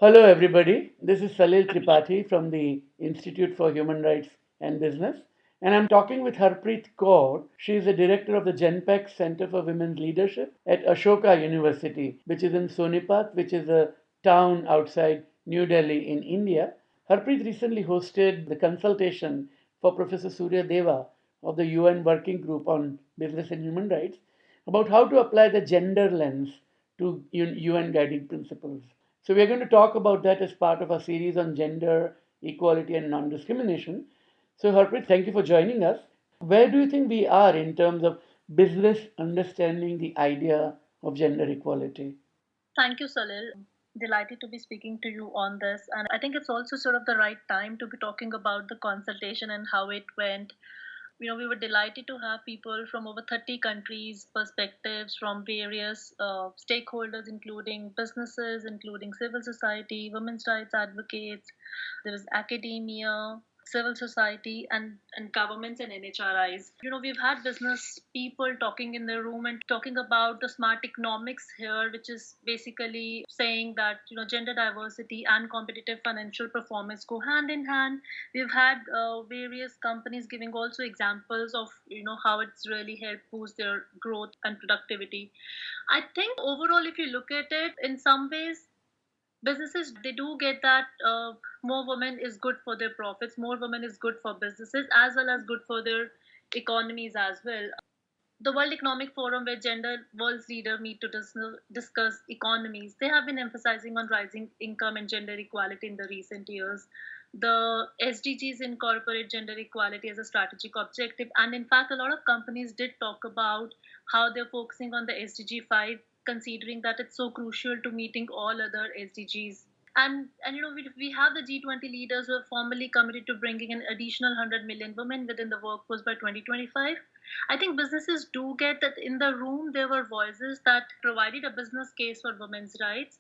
Hello, everybody. This is Salil Tripathi from the Institute for Human Rights and Business, and I'm talking with Harpreet Kaur. She is the director of the GenPEC Center for Women's Leadership at Ashoka University, which is in Sonipat, which is a town outside New Delhi in India. Harpreet recently hosted the consultation for Professor Surya Deva of the UN Working Group on Business and Human Rights about how to apply the gender lens to UN guiding principles. So, we are going to talk about that as part of our series on gender, equality, and non discrimination. So, Harpreet, thank you for joining us. Where do you think we are in terms of business understanding the idea of gender equality? Thank you, Salil. Delighted to be speaking to you on this. And I think it's also sort of the right time to be talking about the consultation and how it went. We were delighted to have people from over 30 countries, perspectives from various stakeholders, including businesses, including civil society, women's rights advocates. There was academia, civil society, and governments and NHRIs. We've had business people talking in the room and talking about the smart economics here, which is basically saying that gender diversity and competitive financial performance go hand in hand. We've had various companies giving also examples of how it's really helped boost their growth and productivity. I think overall, if you look at it, in some ways businesses they do get that more women is good for their profits, more women is good for businesses as well as good for their economies as well. The World Economic Forum, where gender world's leaders meet to discuss economies, they have been emphasizing on rising income and gender equality in the recent years. The SDGs incorporate gender equality as a strategic objective, and in fact, a lot of companies did talk about how they're focusing on the SDG 5, considering that it's so crucial to meeting all other SDGs. And we have the G20 leaders who have formally committed to bringing an additional 100 million women within the workforce by 2025. I think businesses do get that in the room there were voices that provided a business case for women's rights,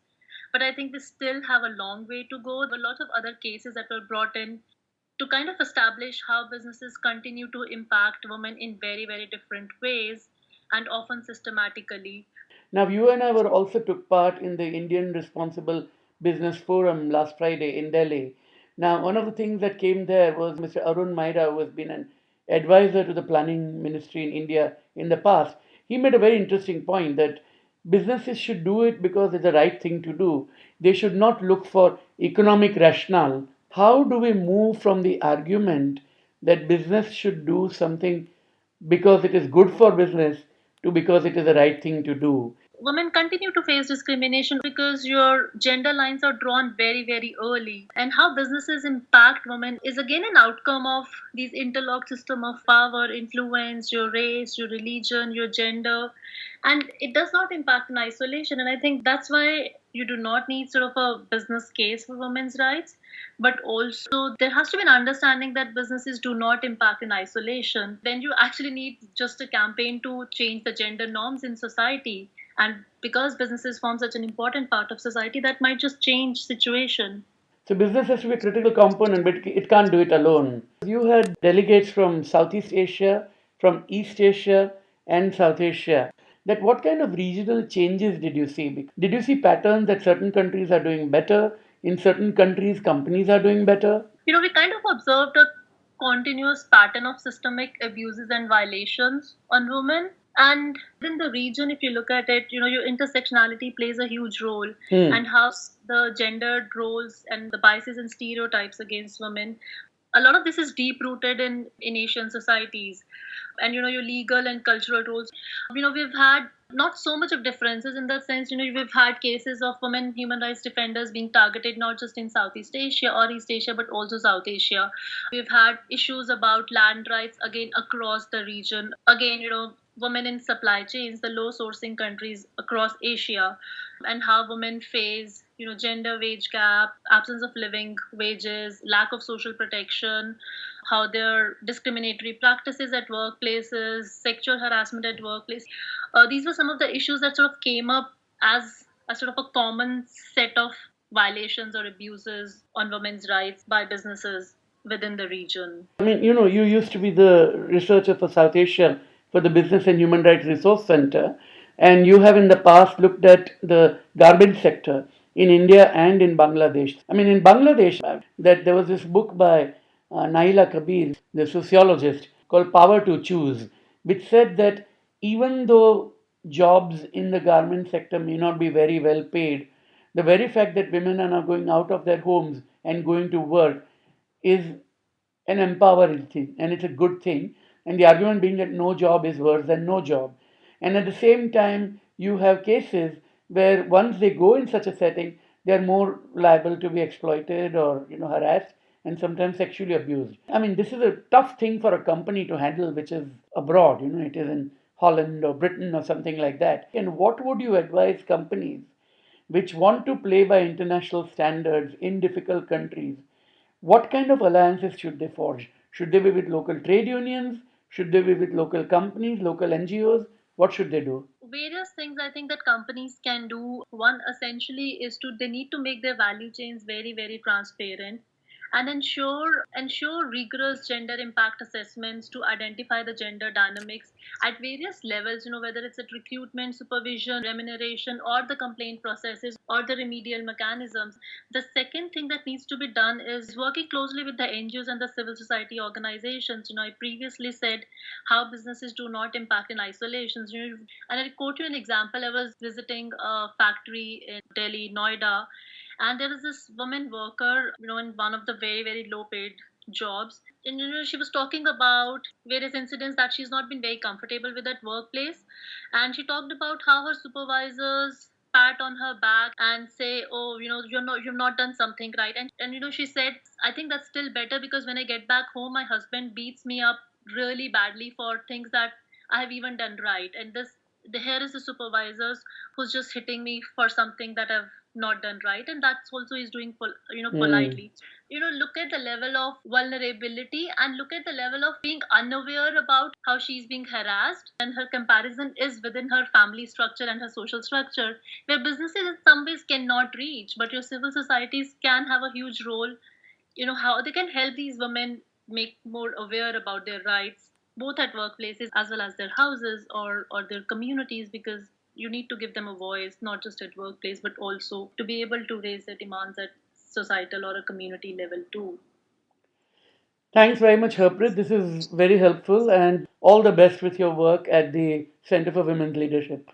but I think we still have a long way to go. There were a lot of other cases that were brought in to kind of establish how businesses continue to impact women in very, very different ways and often systematically. Now, you and I were also took part in the Indian Responsible Business Forum last Friday in Delhi. Now, one of the things that came there was Mr. Arun Maira, who has been an advisor to the planning ministry in India in the past. He made a very interesting point that businesses should do it because it's the right thing to do. They should not look for economic rationale. How do we move from the argument that business should do something because it is good for business to because it is the right thing to do? Women continue to face discrimination because your gender lines are drawn very, very early. And how businesses impact women is again an outcome of these interlocked system of power, influence, your race, your religion, your gender. And it does not impact in isolation. And I think that's why you do not need sort of a business case for women's rights, but also there has to be an understanding that businesses do not impact in isolation. Then you actually need just a campaign to change the gender norms in society, and because businesses form such an important part of society, that might just change situation. So business has to be a critical component, but it can't do it alone. You had delegates from Southeast Asia, from East Asia, and South Asia. That what kind of regional changes did you see? Did you see patterns that certain countries are doing better? In certain countries, companies are doing better? We kind of observed a continuous pattern of systemic abuses and violations on women. And in the region, if you look at it, your intersectionality plays a huge role, and how the gendered roles and the biases and stereotypes against women, a lot of this is deep rooted in Asian societies. And your legal and cultural roles, we've had not so much of differences in that sense. We've had cases of women human rights defenders being targeted not just in Southeast Asia or East Asia but also South Asia. We've had issues about land rights again across the region, again women in supply chains, the low sourcing countries across Asia, and how women face gender wage gap, absence of living wages, lack of social protection, how there are discriminatory practices at workplaces, sexual harassment at workplace. These were some of the issues that sort of came up as a sort of a common set of violations or abuses on women's rights by businesses within the region. I mean, you used to be the researcher for South Asia for the Business and Human Rights Resource Center, and you have in the past looked at the garment sector. in India and in Bangladesh. I mean, in Bangladesh, that there was this book by Naila Kabir, the sociologist, called Power to Choose, which said that even though jobs in the garment sector may not be very well paid, the very fact that women are now going out of their homes and going to work is an empowering thing and it's a good thing. And the argument being that no job is worse than no job. And at the same time, you have cases where once they go in such a setting, they are more liable to be exploited or harassed and sometimes sexually abused. I mean, this is a tough thing for a company to handle, which is abroad. It is in Holland or Britain or something like that. And what would you advise companies which want to play by international standards in difficult countries? What kind of alliances should they forge? Should they be with local trade unions? Should they be with local companies, local NGOs? What should they do? Various things I think that companies can do. One essentially is to they need to make their value chains very transparent and ensure rigorous gender impact assessments to identify the gender dynamics at various levels, whether it's at recruitment, supervision, remuneration, or the complaint processes or the remedial mechanisms. The second thing that needs to be done is working closely with the NGOs and the civil society organizations. I previously said how businesses do not impact in isolations. And I quote you an example. I was visiting a factory in Delhi, Noida, and there was this woman worker, in one of the very low paid jobs. And she was talking about various incidents that she's not been very comfortable with at workplace. And she talked about how her supervisors pat on her back and say, oh, you've not done something right. And she said, I think that's still better because when I get back home, my husband beats me up really badly for things that I have even done right. And here is the supervisors who's just hitting me for something that I've not done right, and that's also is doing Hmm. politely. Look at the level of vulnerability and look at the level of being unaware about how she's being harassed, and her comparison is within her family structure and her social structure, where businesses in some ways cannot reach, but your civil societies can have a huge role. How they can help these women make more aware about their rights, both at workplaces as well as their houses or their communities, because you need to give them a voice not just at workplace but also to be able to raise their demands at societal or a community level too. Thanks very much, Harpreet. This is very helpful, and all the best with your work at the Center for Women's Leadership.